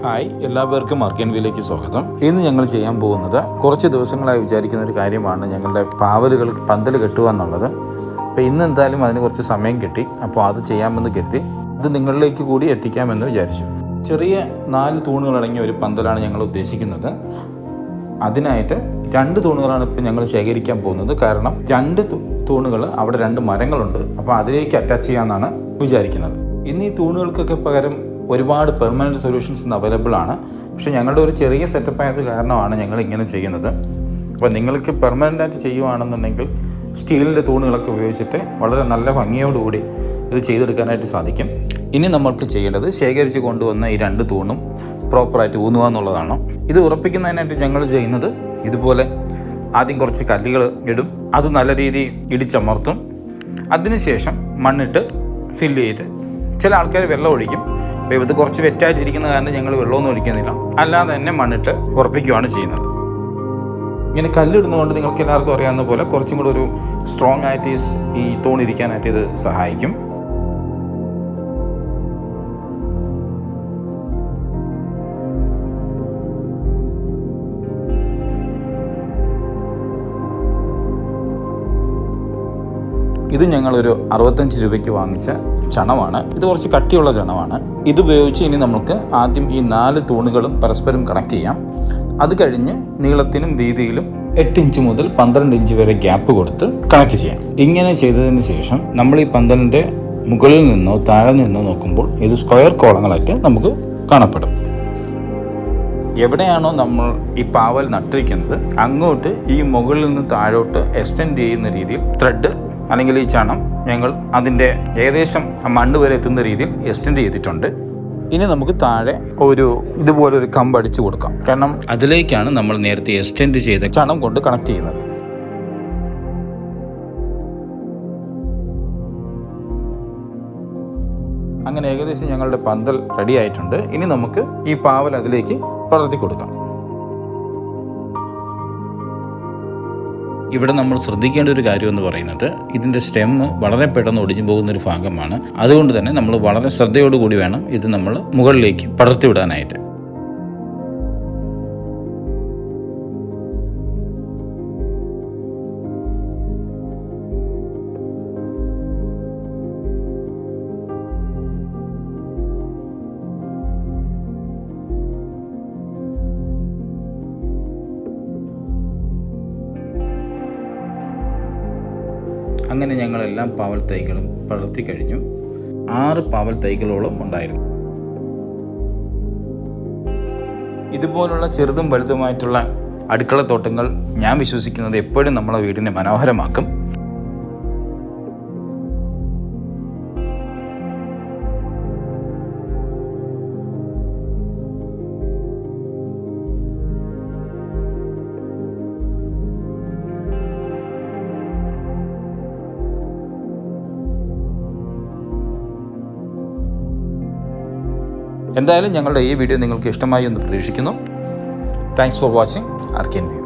Hi, എല്ലാവർക്കും ആർക്കേൻവിയിലേക്ക് സ്വാഗതം. ഇന്ന് ഞങ്ങൾ ചെയ്യാൻ പോകുന്നത് കുറച്ച് ദിവസങ്ങളായി വിചാരിക്കുന്ന ഒരു കാര്യമാണ് ഞങ്ങളുടെ പാവലുകൾ പന്തൽ കെട്ടുക എന്നുള്ളത്. അപ്പോൾ ഇന്ന് എന്തായാലും അതിന് കുറച്ച് സമയം കിട്ടി. അപ്പോൾ അത് ചെയ്യാമെന്ന് കരുതി ഇത് നിങ്ങളിലേക്ക് കൂടി എത്തിക്കാമെന്ന് വിചാരിച്ചു. ചെറിയ 4 തൂണുകളടങ്ങിയ ഒരു പന്തലാണ് ഞങ്ങൾ ഉദ്ദേശിക്കുന്നത്. അതിനായിട്ട് 2 തൂണുകളാണ് ഇപ്പോൾ ഞങ്ങൾ ശേഖരിക്കാൻ പോകുന്നത്. കാരണം 2 തൂണുകൾ അവിടെ 2 മരങ്ങളുണ്ട്. അപ്പോൾ അതിലേക്ക് അറ്റാച്ച് ചെയ്യാമെന്നാണ് വിചാരിക്കുന്നത്. ഇന്ന് ഈ തൂണുകൾക്കൊക്കെ പകരം ഒരുപാട് പെർമനൻറ്റ് സൊല്യൂഷൻസ് ഇന്ന് അവൈലബിൾ ആണ്. പക്ഷേ ഞങ്ങളുടെ ഒരു ചെറിയ സെറ്റപ്പ് ആയത് കാരണമാണ് ഞങ്ങൾ ഇങ്ങനെ ചെയ്യുന്നത്. അപ്പോൾ നിങ്ങൾക്ക് പെർമനൻ്റായിട്ട് ചെയ്യുകയാണെന്നുണ്ടെങ്കിൽ സ്റ്റീലിൻ്റെ തൂണുകളൊക്കെ ഉപയോഗിച്ചിട്ട് വളരെ നല്ല ഭംഗിയോടുകൂടി ഇത് ചെയ്തെടുക്കാനായിട്ട് സാധിക്കും. ഇനി നമ്മൾക്ക് ചെയ്യേണ്ടത് ശേഖരിച്ച് കൊണ്ടുവന്ന ഈ 2 തൂണും പ്രോപ്പറായിട്ട് ഊന്നുക എന്നുള്ളതാണ്. ഇത് ഉറപ്പിക്കുന്നതിനായിട്ട് ഞങ്ങൾ ചെയ്യുന്നത് ഇതുപോലെ ആദ്യം കുറച്ച് കല്ലുകൾ ഇടും. അത് നല്ല രീതിയിൽ ഇടിച്ചമർത്തും. അതിനുശേഷം മണ്ണിട്ട് ഫില്ല് ചെയ്ത് ചില ആൾക്കാർ വെള്ളം ഒഴിക്കും. അപ്പോൾ ഇത് കുറച്ച് വെറ്റായിട്ടിരിക്കുന്ന കാരണം ഞങ്ങൾ വെള്ളമൊന്നും ഒഴിക്കുന്നില്ല, അല്ലാതെ തന്നെ മണ്ണിട്ട് ഉറപ്പിക്കുകയാണ് ചെയ്യുന്നത്. ഇങ്ങനെ കല്ലിടുന്നതുകൊണ്ട് നിങ്ങൾക്ക് എല്ലാവർക്കും അറിയാവുന്ന പോലെ കുറച്ചും കൂടെ ഒരു സ്ട്രോങ് ആയിട്ട് ഈ തൂണിരിക്കാനായിട്ട് ഇത് സഹായിക്കും. ഇത് ഞങ്ങളൊരു 65 രൂപയ്ക്ക് വാങ്ങിച്ച ചണമാണ്. ഇത് കുറച്ച് കട്ടിയുള്ള ചണമാണ്. ഇതുപയോഗിച്ച് ഇനി നമുക്ക് ആദ്യം ഈ 4 തൂണുകളും പരസ്പരം കണക്ട് ചെയ്യാം. അത് കഴിഞ്ഞ് നീളത്തിനും വീതിയിലും 8 ഇഞ്ച് മുതൽ 12 ഇഞ്ച് വരെ ഗ്യാപ്പ് കൊടുത്ത് കണക്ട് ചെയ്യാം. ഇങ്ങനെ ചെയ്തതിന് ശേഷം നമ്മൾ ഈ പന്തലിൻ്റെ മുകളിൽ നിന്നോ താഴെ നിന്നോ നോക്കുമ്പോൾ ഇത് സ്ക്വയർ കോളങ്ങളായിട്ട് നമുക്ക് കാണപ്പെടും. എവിടെയാണോ നമ്മൾ ഈ പാവൽ നട്ടിരിക്കുന്നത് അങ്ങോട്ട് ഈ മുകളിൽ നിന്ന് താഴോട്ട് എക്സ്റ്റെൻഡ് ചെയ്യുന്ന രീതിയിൽ ത്രെഡ് അല്ലെങ്കിൽ ഈ ചണം ഞങ്ങൾ അതിൻ്റെ ഏകദേശം മണ്ണ് വരെ എത്തുന്ന രീതിയിൽ എക്സ്റ്റെൻഡ് ചെയ്തിട്ടുണ്ട്. ഇനി നമുക്ക് താഴെ ഇതുപോലൊരു കമ്പ് അടിച്ചു കൊടുക്കാം. കാരണം അതിലേക്കാണ് നമ്മൾ നേരത്തെ എക്സ്റ്റെൻഡ് ചെയ്ത ചണം കൊണ്ട് കണക്ട് ചെയ്യുന്നത്. അങ്ങനെ ഏകദേശം ഞങ്ങളുടെ പന്തൽ റെഡി ആയിട്ടുണ്ട്. ഇനി നമുക്ക് ഈ പാവൽ അതിലേക്ക് പടർത്തി കൊടുക്കാം. ഇവിടെ നമ്മൾ ശ്രദ്ധിക്കേണ്ട ഒരു കാര്യം എന്ന് പറയുന്നത് ഇതിൻ്റെ സ്റ്റെം വളരെ പെട്ടെന്ന് ഒടിഞ്ഞു പോകുന്ന ഒരു ഭാഗമാണ്. അതുകൊണ്ട് തന്നെ നമ്മൾ വളരെ ശ്രദ്ധയോടുകൂടി വേണം ഇത് നമ്മൾ മുകളിലേക്ക് പടർത്തി വിടാനായിട്ട്. അങ്ങനെ ഞങ്ങളെല്ലാം പാവൽ തൈകളും പടർത്തി കഴിഞ്ഞു. 6 പാവൽ തൈകളോളം ഉണ്ടായിരുന്നു. ഇതുപോലുള്ള ചെറുതും വലുതുമായിട്ടുള്ള അടുക്കളത്തോട്ടങ്ങൾ ഞാൻ വിശ്വസിക്കുന്നത് എപ്പോഴും നമ്മളെ വീടിനെ മനോഹരമാക്കും. എന്തായാലും ഞങ്ങളുടെ ഈ വീഡിയോ നിങ്ങൾക്ക് ഇഷ്ടമായി എന്ന് പ്രതീക്ഷിക്കുന്നു. Thanks for watching ആർക്കേൻവി.